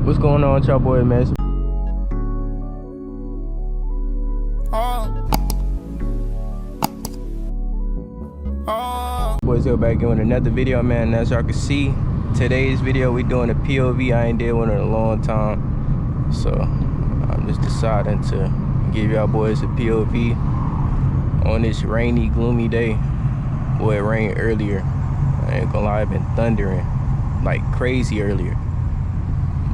What's going on with y'all boys, man? Boys, here back in with another video, man. As y'all can see, today's video we doing a POV. I ain't did one in a long time, so I'm just deciding to give y'all boys a POV on this rainy, gloomy day. Boy, it rained earlier. I ain't gonna lie, I've been thundering like crazy earlier,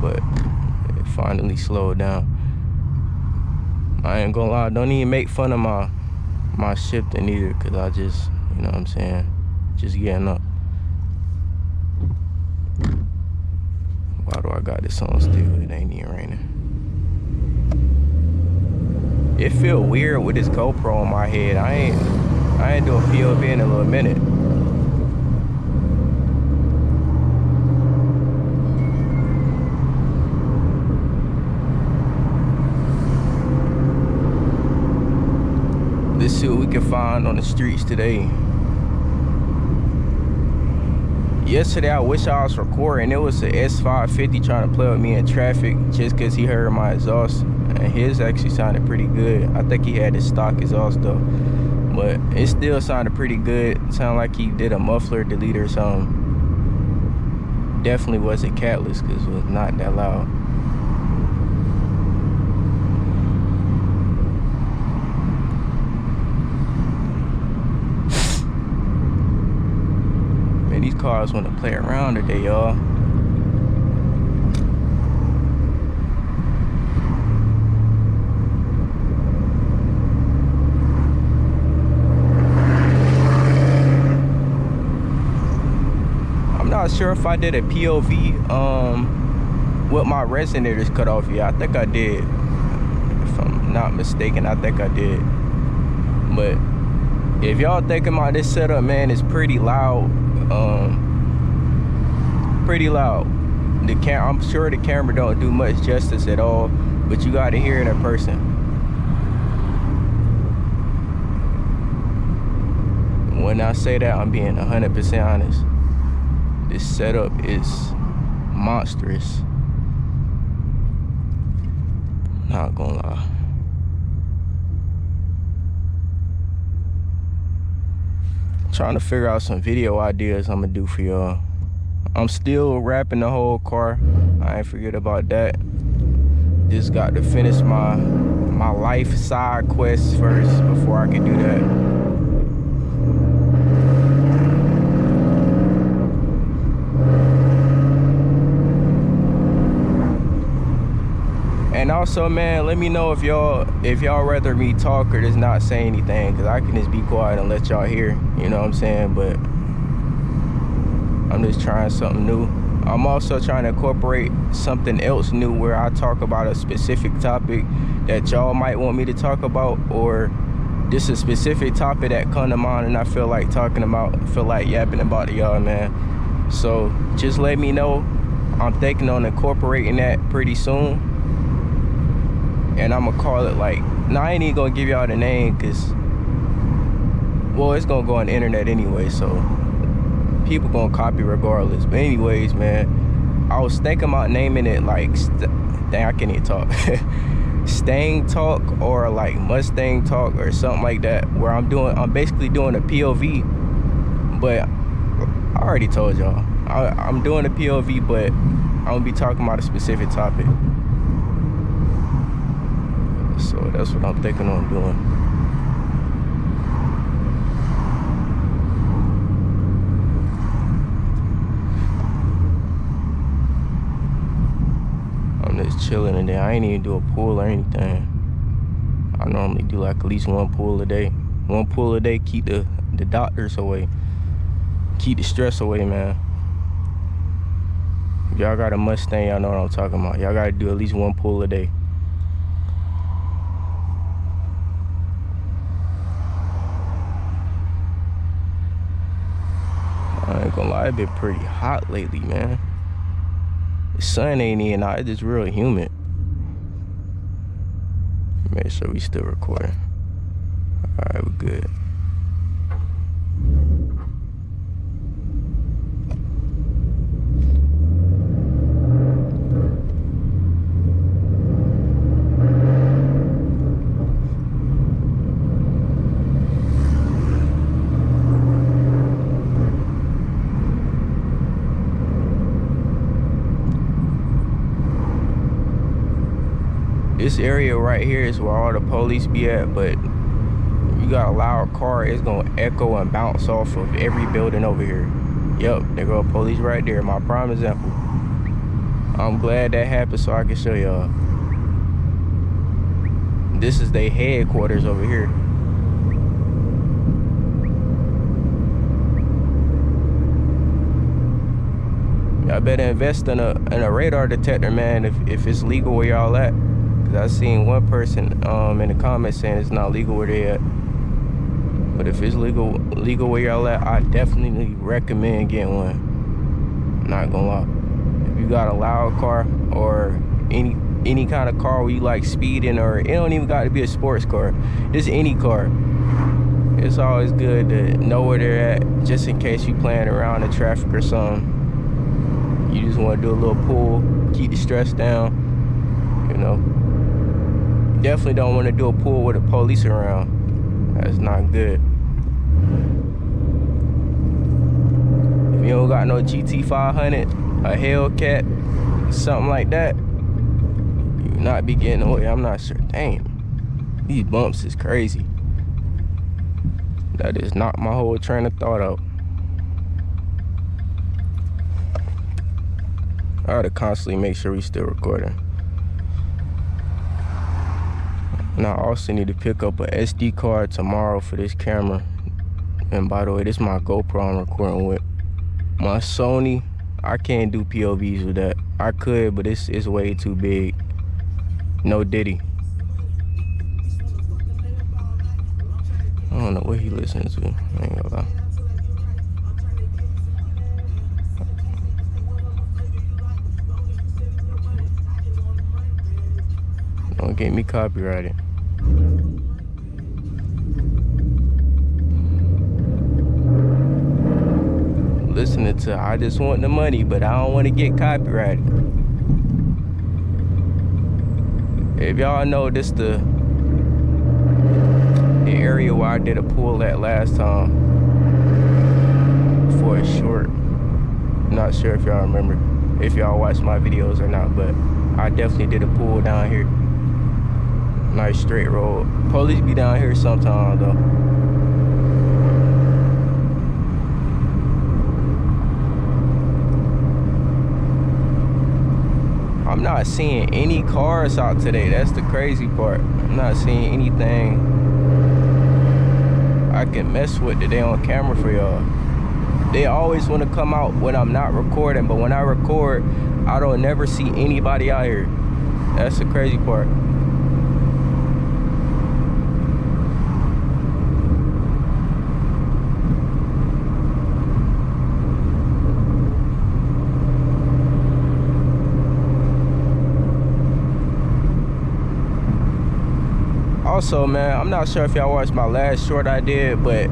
but it finally slowed down. I ain't gonna lie, don't even make fun of my shifting either, cause I just, you know what I'm saying, just getting up. Why do I got this on still? It ain't even raining. It feel weird with this GoPro on my head. I ain't doing POV in a little minute. Let's see what we can find on the streets today. Yesterday, I wish I was recording. It was an S550 trying to play with me in traffic just because he heard my exhaust. And his actually sounded pretty good. I think he had his stock exhaust though. But it still sounded pretty good. It sounded like he did a muffler delete or something. Definitely wasn't catless because it was not that loud. These cars want to play around today, y'all. I'm not sure if I did a POV with my resonators cut off yet. I think I did. If I'm not mistaken, I think I did. But if y'all thinking about this setup, man, it's pretty loud. Pretty loud. I'm sure the camera don't do much justice at all, but you gotta hear it in person. When I say that, I'm being 100% honest. This setup is monstrous. Not gonna lie. Trying to figure out some video ideas I'm gonna do for y'all. I'm still wrapping the whole car. I ain't forget about that. Just got to finish my life side quests first before I can do that. And also, man, let me know if y'all rather me talk or just not say anything, because I can just be quiet and let y'all hear, you know what I'm saying? But I'm just trying something new. I'm also trying to incorporate something else new where I talk about a specific topic that y'all might want me to talk about, or just a specific topic that come to mind and I feel like talking about, feel like yapping about to y'all, man. So just let me know. I'm thinking on incorporating that pretty soon. And I'm gonna call it like, nah, I ain't even gonna give y'all the name because, well, it's gonna go on the internet anyway, so people gonna copy regardless. But anyways, man, I was thinking about naming it like, dang, I can't even talk. Stang Talk or like Mustang Talk or something like that, where I'm basically doing a POV, but I already told y'all, I'm doing a POV, but I'm gonna be talking about a specific topic. So that's what I'm thinking on doing. I'm just chilling today. I ain't even do a pull or anything. I normally do like at least one pull a day. One pull a day, keep the doctors away. Keep the stress away, man. If y'all got a Mustang, y'all know what I'm talking about. Y'all gotta do at least one pull a day. I ain't gonna lie, it's been pretty hot lately, man. The sun ain't even out, it's just real humid. Make sure we still recording. Alright, we're good. This area right here is where all the police be at, but you got a loud car, it's gonna echo and bounce off of every building over here. Yep, there go police right there, my prime example. I'm glad that happened so I can show y'all. This is their headquarters over here. Y'all better invest in a radar detector, man, if it's legal where y'all at. Cause I seen one person in the comments saying it's not legal where they at. But if it's legal where y'all at, I definitely recommend getting one. Not gonna lie. If you got a loud car or any kind of car where you like speeding, or it don't even got to be a sports car, just any car, it's always good to know where they're at, just in case you playing around in traffic or something. You just want to do a little pull, keep the stress down, you know. Definitely don't want to do a pull with the police around. That's not good. If you don't got no GT500, a Hellcat, something like that, you not be getting away. I'm not sure. Damn, these bumps is crazy. That just knocked my whole train of thought out. I gotta constantly make sure we still recording. And I also need to pick up a SD card tomorrow for this camera. And by the way, this is my GoPro I'm recording with. My Sony, I can't do POVs with that. I could, but it's way too big. No Diddy. I don't know what he listens to. I ain't gonna lie. Don't get me copyrighted. Listening to I Just Want the Money, but I don't want to get copyrighted. If y'all know, this the area where I did a pull at last time for a short. Not sure if y'all remember, if y'all watched my videos or not, but I definitely did a pull down here. Nice straight road. Police be down here sometimes though. I'm not seeing any cars out today. That's the crazy part. I'm not seeing anything I can mess with today on camera for y'all. They always want to come out when I'm not recording, but when I record, I don't never see anybody out here. That's the crazy part. Also, man, I'm not sure if y'all watched my last short I did, but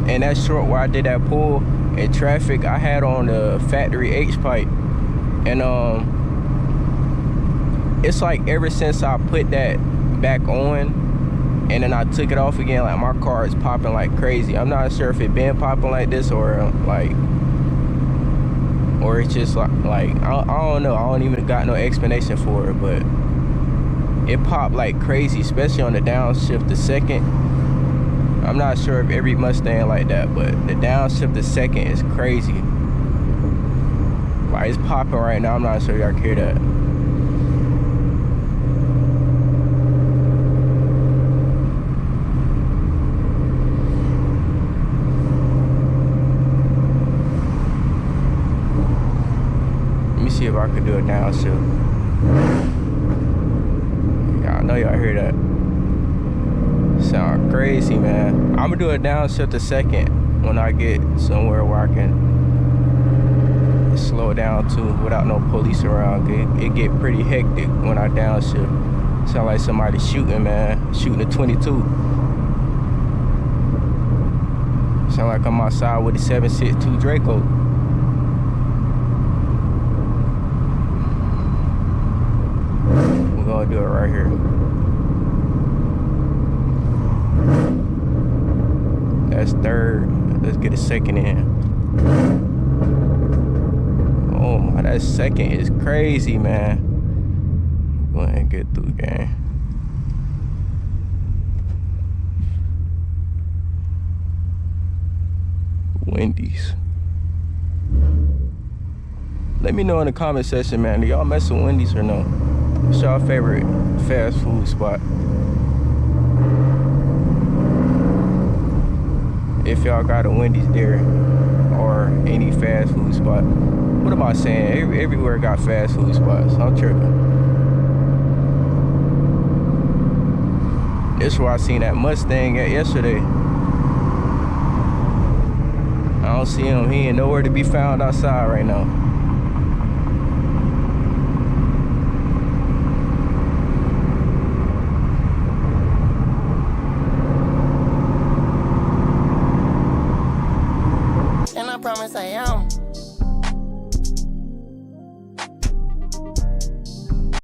in that short where I did that pull in traffic, I had on the factory H pipe. And it's like ever since I put that back on and then I took it off again, like my car is popping like crazy. I'm not sure if it been popping like this or it's just like I don't know. I don't even got no explanation for it, but it popped like crazy, especially on the downshift the second. I'm not sure if every Mustang like that, but the downshift the second is crazy. Like, it's popping right now. I'm not sure y'all hear that. Let me see if I can do a downshift. I know y'all hear that. Sound crazy, man. I'm gonna do a downshift a second when I get somewhere where I can slow down too without no police around. It get pretty hectic when I downshift. Sound like somebody shooting, man. Shooting a 22. Sound like I'm outside with a 7.62 Draco. We're gonna do it right here. That's third. Let's get a second in. Oh my, that second is crazy, man. Go ahead and get through, gang. Wendy's. Let me know in the comment section, man. Do y'all mess with Wendy's or no? What's y'all favorite fast food spot? If y'all got a Wendy's there or any fast food spot. What am I saying? Everywhere got fast food spots. I'm tripping. This is where I seen that Mustang at yesterday. I don't see him. He ain't nowhere to be found outside right now.